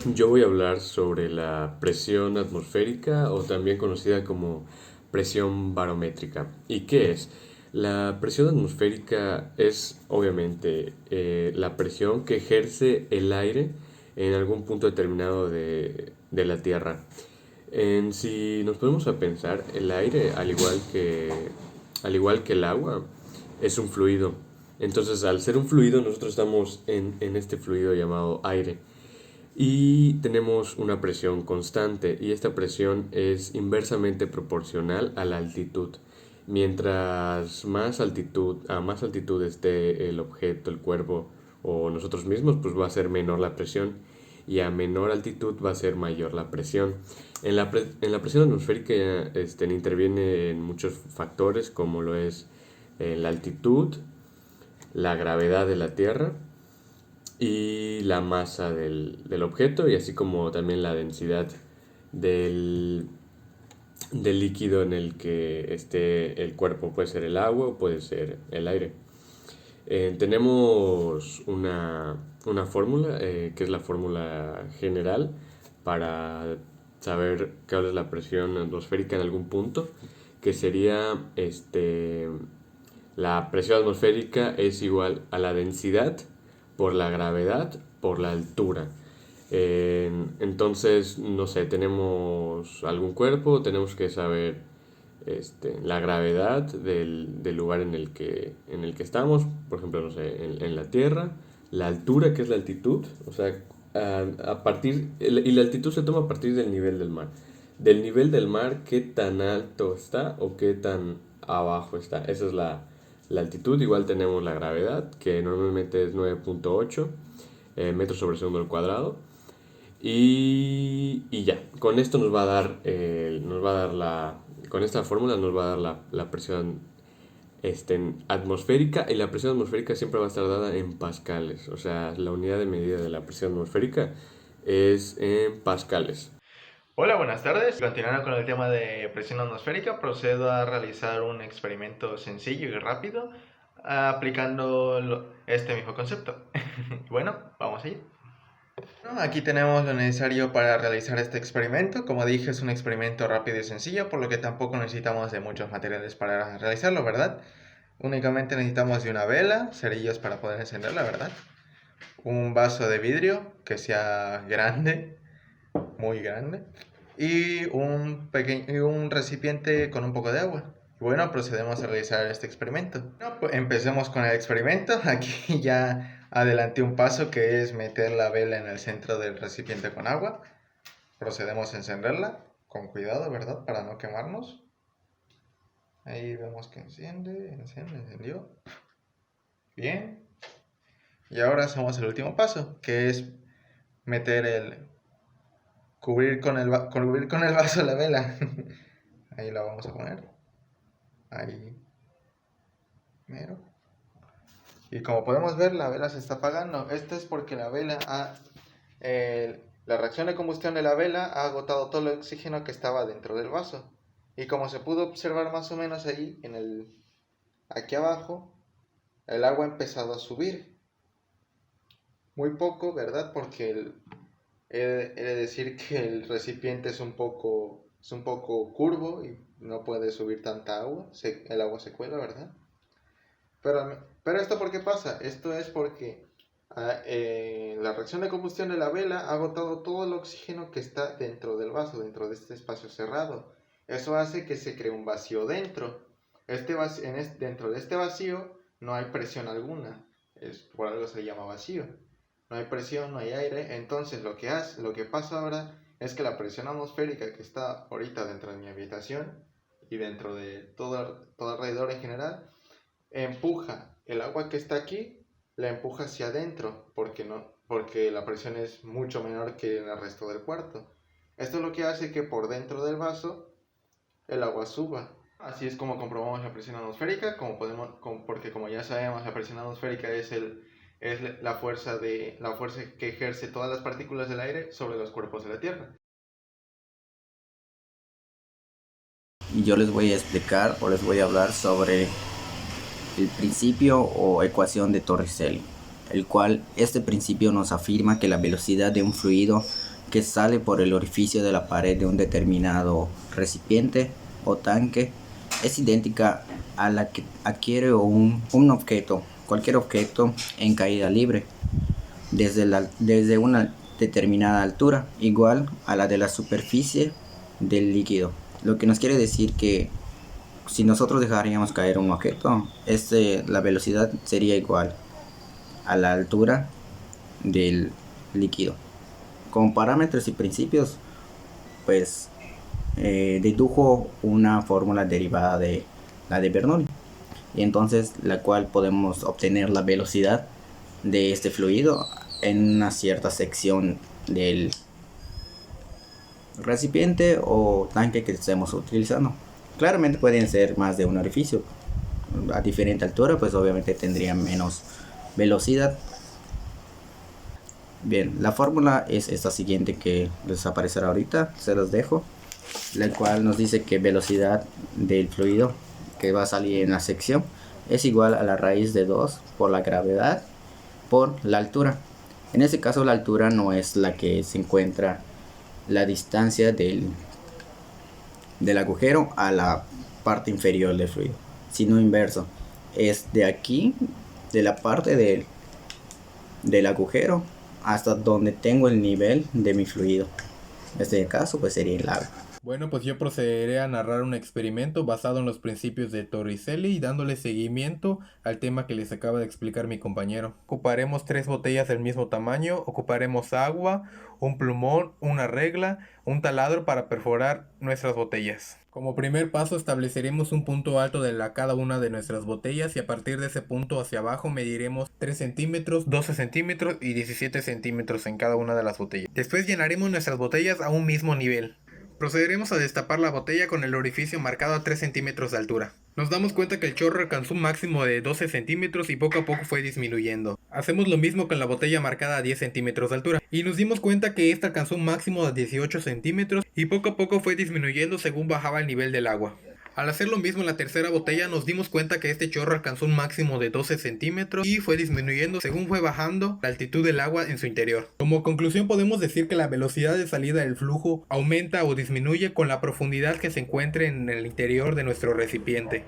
Yo voy a hablar sobre la presión atmosférica o también conocida como presión barométrica. ¿Y qué es? La presión atmosférica es obviamente la presión que ejerce el aire en algún punto determinado de la Tierra. Si nos ponemos a pensar, el aire, al igual que el agua, es un fluido. Entonces, al ser un fluido, nosotros estamos en este fluido llamado aire. Y tenemos una presión constante y esta presión es inversamente proporcional a la altitud. Mientras a más altitud esté el objeto, el cuerpo o nosotros mismos, pues va a ser menor la presión y a menor altitud va a ser mayor la presión. En la presión atmosférica intervienen muchos factores como lo es la altitud, la gravedad de la Tierra y la masa del objeto y así como también la densidad del, del líquido en el que esté el cuerpo. Puede ser el agua o puede ser el aire. Tenemos una fórmula que es la fórmula general para saber cuál es la presión atmosférica en algún punto, que sería la presión atmosférica es igual a la densidad por la gravedad por la altura. Entonces, no sé, tenemos algún cuerpo, tenemos que saber la gravedad del lugar en el que estamos, por ejemplo, no sé, en la Tierra, la altura, que es la altitud, o sea, y la altitud se toma a partir del nivel del mar. Del nivel del mar, qué tan alto está o qué tan abajo está. Esa es la altitud. Igual tenemos la gravedad, que normalmente es 9.8 metros sobre segundo al cuadrado. Y ya, con esto con esta fórmula nos va a dar la presión atmosférica, y la presión atmosférica siempre va a estar dada en pascales, o sea, la unidad de medida de la presión atmosférica es en pascales. Hola, buenas tardes. Continuando con el tema de presión atmosférica, procedo a realizar un experimento sencillo y rápido aplicando este mismo concepto. Bueno, vamos a ir. Bueno, aquí tenemos lo necesario para realizar este experimento. Como dije, es un experimento rápido y sencillo, por lo que tampoco necesitamos de muchos materiales para realizarlo, ¿verdad? Únicamente necesitamos de una vela, cerillos para poder encenderla, ¿verdad? Un vaso de vidrio que sea grande, muy grande, y un recipiente con un poco de agua. Bueno, procedemos a realizar este experimento. Bueno, pues empecemos con el experimento. Aquí ya adelanté un paso, que es meter la vela en el centro del recipiente con agua. Procedemos a encenderla con cuidado, ¿verdad? Para no quemarnos. Ahí vemos que encendió. Bien. Y ahora hacemos el último paso, que es meter cubrir con el vaso la vela. Ahí la vamos a poner. Ahí. Mero. Y como podemos ver, la vela se está apagando. Esto es porque la reacción de combustión de la vela ha agotado todo el oxígeno que estaba dentro del vaso. Y como se pudo observar más o menos ahí, aquí abajo, el agua ha empezado a subir. Muy poco, ¿verdad? Porque he de decir que el recipiente es un poco curvo y no puede subir tanta agua. El agua se cuela, ¿verdad? Pero ¿esto por qué pasa? Esto es porque la reacción de combustión de la vela ha agotado todo el oxígeno que está dentro del vaso, dentro de este espacio cerrado. Eso hace que se cree un vacío dentro. Dentro de este vacío no hay presión alguna. Por algo se llama vacío. No hay presión, no hay aire. Entonces lo que pasa ahora es que la presión atmosférica que está ahorita dentro de mi habitación y dentro de todo alrededor en general, empuja el agua que está aquí, la empuja hacia adentro, porque la presión es mucho menor que en el resto del cuarto. Esto es lo que hace que por dentro del vaso el agua suba. Así es como comprobamos la presión atmosférica, porque como ya sabemos, la presión atmosférica es la fuerza que ejerce todas las partículas del aire sobre los cuerpos de la Tierra. Y yo les voy a explicar o les voy a hablar sobre el principio o ecuación de Torricelli, el cual este principio nos afirma que la velocidad de un fluido que sale por el orificio de la pared de un determinado recipiente o tanque es idéntica a la que adquiere un objeto, cualquier objeto en caída libre, desde una determinada altura, igual a la de la superficie del líquido. Lo que nos quiere decir que si nosotros dejaríamos caer un objeto, la velocidad sería igual a la altura del líquido. Con parámetros y principios, pues dedujo una fórmula derivada de la de Bernoulli, y entonces la cual podemos obtener la velocidad de este fluido en una cierta sección del recipiente o tanque que estemos utilizando. Claramente pueden ser más de un orificio. A diferente altura, pues obviamente tendrían menos velocidad. Bien, la fórmula es esta siguiente que les aparecerá ahorita, se los dejo, la cual nos dice que velocidad del fluido que va a salir en la sección es igual a la raíz de 2 por la gravedad por la altura. En este caso la altura no es la que se encuentra la distancia del agujero a la parte inferior del fluido, sino inverso, es de aquí, de la parte del agujero hasta donde tengo el nivel de mi fluido. En este caso pues sería el agua. Bueno, pues yo procederé a narrar un experimento basado en los principios de Torricelli y dándole seguimiento al tema que les acaba de explicar mi compañero. Ocuparemos 3 botellas del mismo tamaño, ocuparemos agua, un plumón, una regla, un taladro para perforar nuestras botellas. Como primer paso estableceremos un punto alto de cada una de nuestras botellas y a partir de ese punto hacia abajo mediremos 3 centímetros, 12 centímetros y 17 centímetros en cada una de las botellas. Después llenaremos nuestras botellas a un mismo nivel. Procederemos a destapar la botella con el orificio marcado a 3 centímetros de altura. Nos damos cuenta que el chorro alcanzó un máximo de 12 centímetros y poco a poco fue disminuyendo. Hacemos lo mismo con la botella marcada a 10 centímetros de altura. Y nos dimos cuenta que esta alcanzó un máximo de 18 centímetros y poco a poco fue disminuyendo según bajaba el nivel del agua. Al hacer lo mismo en la tercera botella nos dimos cuenta que este chorro alcanzó un máximo de 12 centímetros y fue disminuyendo según fue bajando la altitud del agua en su interior. Como conclusión podemos decir que la velocidad de salida del flujo aumenta o disminuye con la profundidad que se encuentre en el interior de nuestro recipiente.